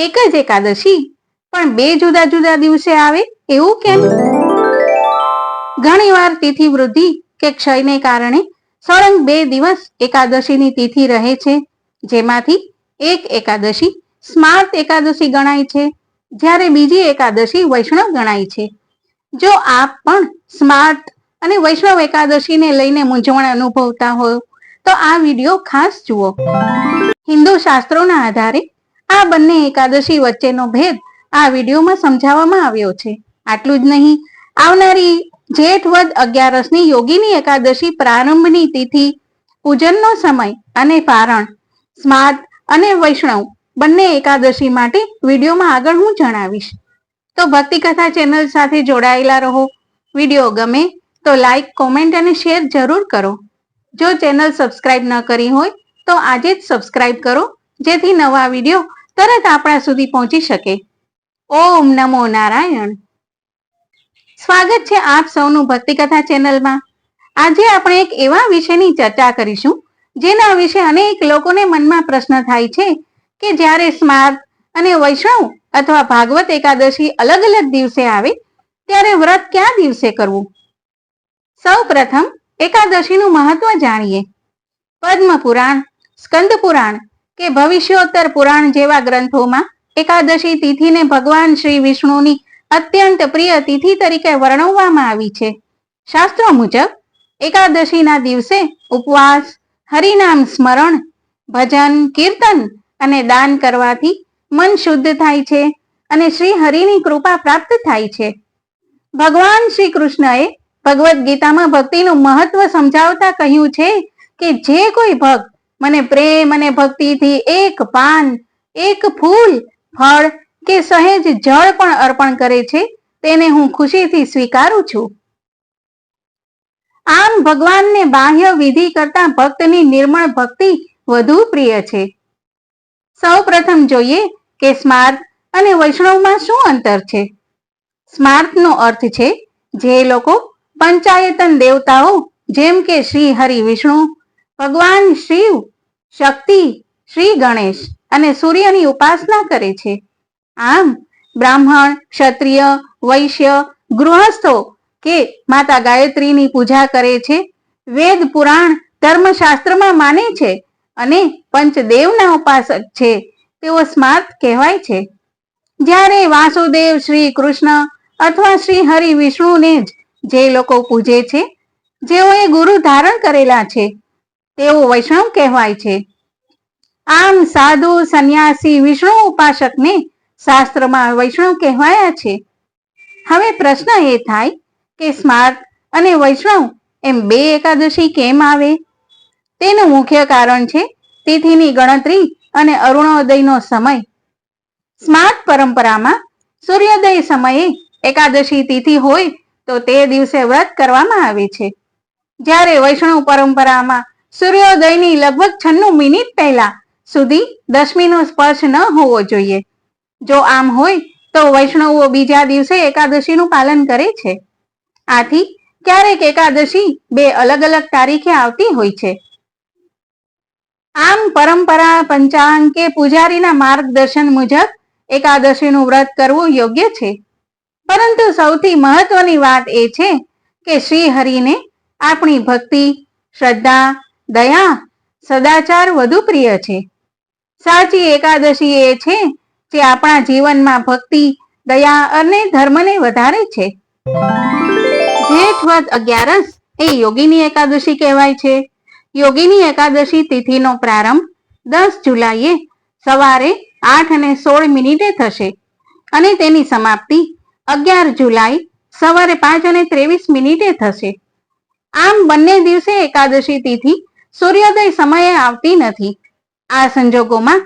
એક જ એકાદશી પણ બે જુદા જુદા દિવસે આવે એવું કેમ? ઘણીવાર તિથિ વૃદ્ધિ કે ક્ષયને કારણે સળંગ બે દિવસ એકાદશીની તિથિ રહે છે, જેમાંથી એક એકાદશી સ્માર્ત એકાદશી ગણાય છે, જ્યારે બીજી એકાદશી વૈષ્ણવ ગણાય છે. જો આપ પણ સ્માર્ત અને વૈષ્ણવ એકાદશીને લઈને મૂંઝવણ અનુભવતા હો તો આ વિડીયો ખાસ જુઓ. હિન્દુ શાસ્ત્રોના આધારે આ બંને એકાદશી વચ્ચેનો ભેદ આ વિડીયોમાં સમજાવવામાં આવ્યો છે. આટલું જ નહીં, આવનારી જેઠ વદ 11ની યોગીની એકાદશી પ્રારંભની તિથિ, પૂજનનો સમય અને પારણ, સ્માર્ત અને વૈષ્ણવ બંને એકાદશી માટે વિડીયોમાં આગળ હું જણાવીશ. તો ભક્તિ કથા ચેનલ સાથે જોડાયેલા રહો. વિડીયો ગમે તો લાઈક, કોમેન્ટ અને શેર જરૂર કરો. જો ચેનલ સબસ્ક્રાઇબ ન કરી હોય તો આજે જ સબસ્ક્રાઇબ કરો, જેથી નવા વિડીયો તરત આપણા સુધી પહોંચી શકે. ઓમ નમો નારાયણ. સ્વાગત છે આપ સૌનું ભક્તિ કથા ચેનલમાં. આજે આપણે એક એવા વિષયની ચર્ચા કરીશું જેના વિશે અનેક લોકોને મનમાં પ્રશ્ન થાય છે કે જ્યારે સ્માર્ત અને વૈષ્ણવ અથવા ભાગવત એકાદશી અલગ અલગ દિવસે આવે ત્યારે વ્રત કયા દિવસે કરવું? સૌ પ્રથમ એકાદશીનું મહત્વ જાણીએ. પદ્મ પુરાણ, સ્કંદ પુરાણ કે ભવિષ્યોત્તર પુરાણ જેવા ગ્રંથોમાં એકાદશી તિથિને ભગવાન શ્રી વિષ્ણુની અત્યંત પ્રિય તિથિ તરીકે વર્ણવવામાં આવી છે. શાસ્ત્રો મુજબ એકાદશીના દિવસે ઉપવાસ, હરિનામ સ્મરણ, ભજન, કીર્તન અને દાન કરવાથી મન શુદ્ધ થાય છે અને શ્રી હરિની કૃપા પ્રાપ્ત થાય છે. ભગવાન શ્રી કૃષ્ણએ ભગવદ્ ગીતામાં ભક્તિનું મહત્વ સમજાવતા કહ્યું છે કે જે કોઈ ભક્ત મને પ્રેમ અને ભક્તિથી એક પાન, એક ફૂલ, ફળ કે સહેજ જળ પણ અર્પણ કરે છે તેને હું ખુશીથી સ્વીકારું છું. આમ ભગવાનને બાહ્ય વિધિ કરતા ભક્તની નિર્મળ ભક્તિ વધુ પ્રિય છે. સૌ પ્રથમ જોઈએ કે સ્માર્ત અને વૈષ્ણવમાં શું અંતર છે. સ્માર્તનો અર્થ છે જે લોકો પંચાયતન દેવતાઓ જેમ કે શ્રી હરિ વિષ્ણુ, ભગવાન શિવ, શક્તિ, શ્રી ગણેશ અને સૂર્યની ઉપાસના કરે છે. આમ બ્રાહ્મણ, ક્ષત્રિય, વૈશ્ય, ગૃહસ્થો કે માતા ગાયત્રીની પૂજા કરે છે, વેદ પુરાણ ધર્મશાસ્ત્રમાં માને છે અને પંચદેવના ઉપાસક છે, તેઓ સ્માર્ત કહેવાય છે. જ્યારે વાસુદેવ શ્રી કૃષ્ણ અથવા શ્રી હરિ વિષ્ણુને જે લોકો પૂજે છે, જેઓએ ગુરુ ધારણ કરેલા છે, તેઓ વૈષ્ણવ કહેવાય છે. આમ સાધુ, સંન્યાસી, વિષ્ણુ ઉપાસકને શાસ્ત્રમાં વૈષ્ણવ કહેવાયા છે. હવે પ્રશ્ન એ થાય કે સ્માર્ત અને વૈષ્ણવ એમ બે એકાદશી કેમ આવે? તેનું મુખ્ય કારણ છે તિથિની ગણતરી અને અરુણોદયનો સમય. સ્માર્ત પરંપરામાં સૂર્યોદય સમયે એકાદશી તિથિ હોય તો તે દિવસે વ્રત કરવામાં આવે છે, જ્યારે વૈષ્ણવ પરંપરામાં સૂર્યોદયની લગભગ 96 મિનિટ પહેલા સુધી દશમીનો સ્પર્શ ન હોવો જોઈએ. જો આમ હોય તો વૈષ્ણવો બીજા દિવસે એકાદશીનું પાલન કરે છે. આથી ક્યારેક એકાદશી બે અલગ અલગ તારીખે આવતી હોય છે. આમ પરંપરા, પંચાંગ કે પૂજારીના માર્ગદર્શન મુજબ એકાદશીનું વ્રત કરવું યોગ્ય છે. પરંતુ સૌથી મહત્વની વાત એ છે કે શ્રી હરિને આપણી ભક્તિ, શ્રદ્ધા, દયા, સદાચાર વધુ પ્રિય છે. સાચી એકાદશી એ છે જે આપણા જીવનમાં ભક્તિ, દયા અને ધર્મને વધારે છે. જેઠ વદ 11 એ યોગીની એકાદશી કહેવાય છે. યોગીની એકાદશી તિથિનો પ્રારંભ 10 જુલાઈએ સવારે 8:16 થશે અને તેની સમાપ્તિ 11 જુલાઈ સવારે 5:23 થશે. આમ બંને દિવસે એકાદશી તિથિ સૂર્યોદય સમયે આવતી નથી. આ સંજોગોમાં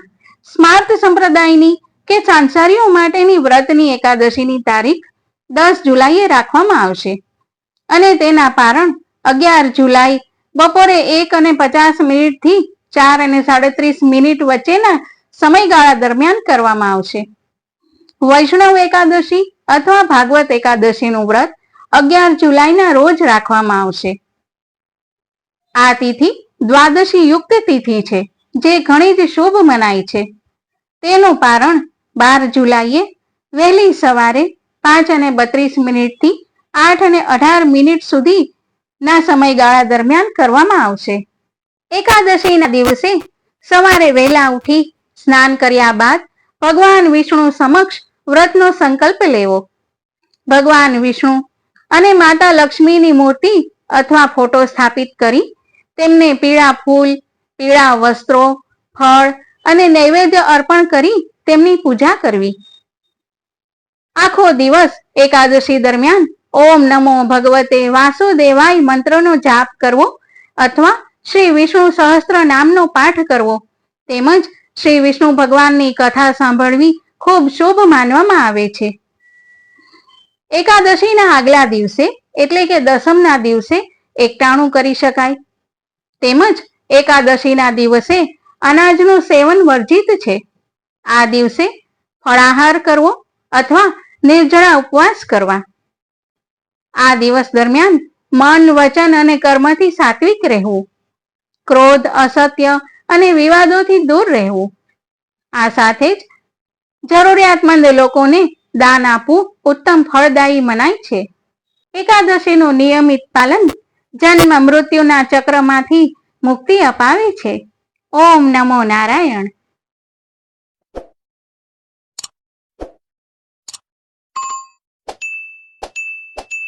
સ્માર્ત સંપ્રદાયની કે સાંસારીઓ માટેની વ્રતની એકાદશીની તારીખ 10 જુલાઈએ રાખવામાં આવશે અને તેના પારણ 11 જુલાઈ બપોરે 1:50 થી 4:37 વચ્ચેના સમયગાળા દરમિયાન કરવામાં આવશે. વૈષ્ણવ એકાદશી અથવા ભાગવત એકાદશીનું વ્રત 11 જુલાઈના રોજ રાખવામાં આવશે. આ તિથિ દ્વાદશી યુક્ત તિથિ છે જે ઘણી જ શુભ મનાય છે. તેનું પારણ 12 જુલાઈએ વહેલી સવારે 5:32 થી 8:18 સુધી ના સમયગાળા દરમિયાન કરવામાં આવશે. એકાદશીના દિવસે સવારે વહેલા ઉઠી સ્નાન કર્યા બાદ ભગવાન વિષ્ણુ સમક્ષ વ્રતનો સંકલ્પ લેવો. ભગવાન વિષ્ણુ અને માતા લક્ષ્મીની મૂર્તિ અથવા ફોટો સ્થાપિત કરી તેમને પીળા ફૂલ, પીળા વસ્ત્રો, ફળ અને નૈવેદ્ય અર્પણ કરી તેમની પૂજા કરવી. આખો દિવસ એકાદશી દરમિયાન ઓમ નમો ભગવતે વાસુદેવાય મંત્રનો જાપ કરવો અથવા શ્રી વિષ્ણુ સહસ્ત્ર નામનો પાઠ કરવો તેમજ શ્રી વિષ્ણુ ભગવાનની કથા સાંભળવી ખૂબ શુભ માનવામાં આવે છે. એકાદશીના આગલા દિવસે એટલે કે દસમના દિવસે એકટાણું કરી શકાય. તેમજ એકાદશીના દિવસે અનાજનું સેવન વર્જિત છે. આ દિવસે ફળાહાર કરવો અથવા નિર્જળા ઉપવાસ કરવા. આ દિવસ દરમિયાન મન, વચન અને કર્મથી સાત્વિક રહેવું. ક્રોધ, અસત્ય અને વિવાદોથી દૂર રહેવું. આ સાથે જ જરૂરિયાતમંદ લોકોને દાન આપવું ઉત્તમ ફળદાયી મનાય છે. એકાદશીનું નિયમિત પાલન જન્મ મૃત્યુના ચક્રમાંથી મુક્તિ અપાવે છે. ઓમ નમો નારાયણ.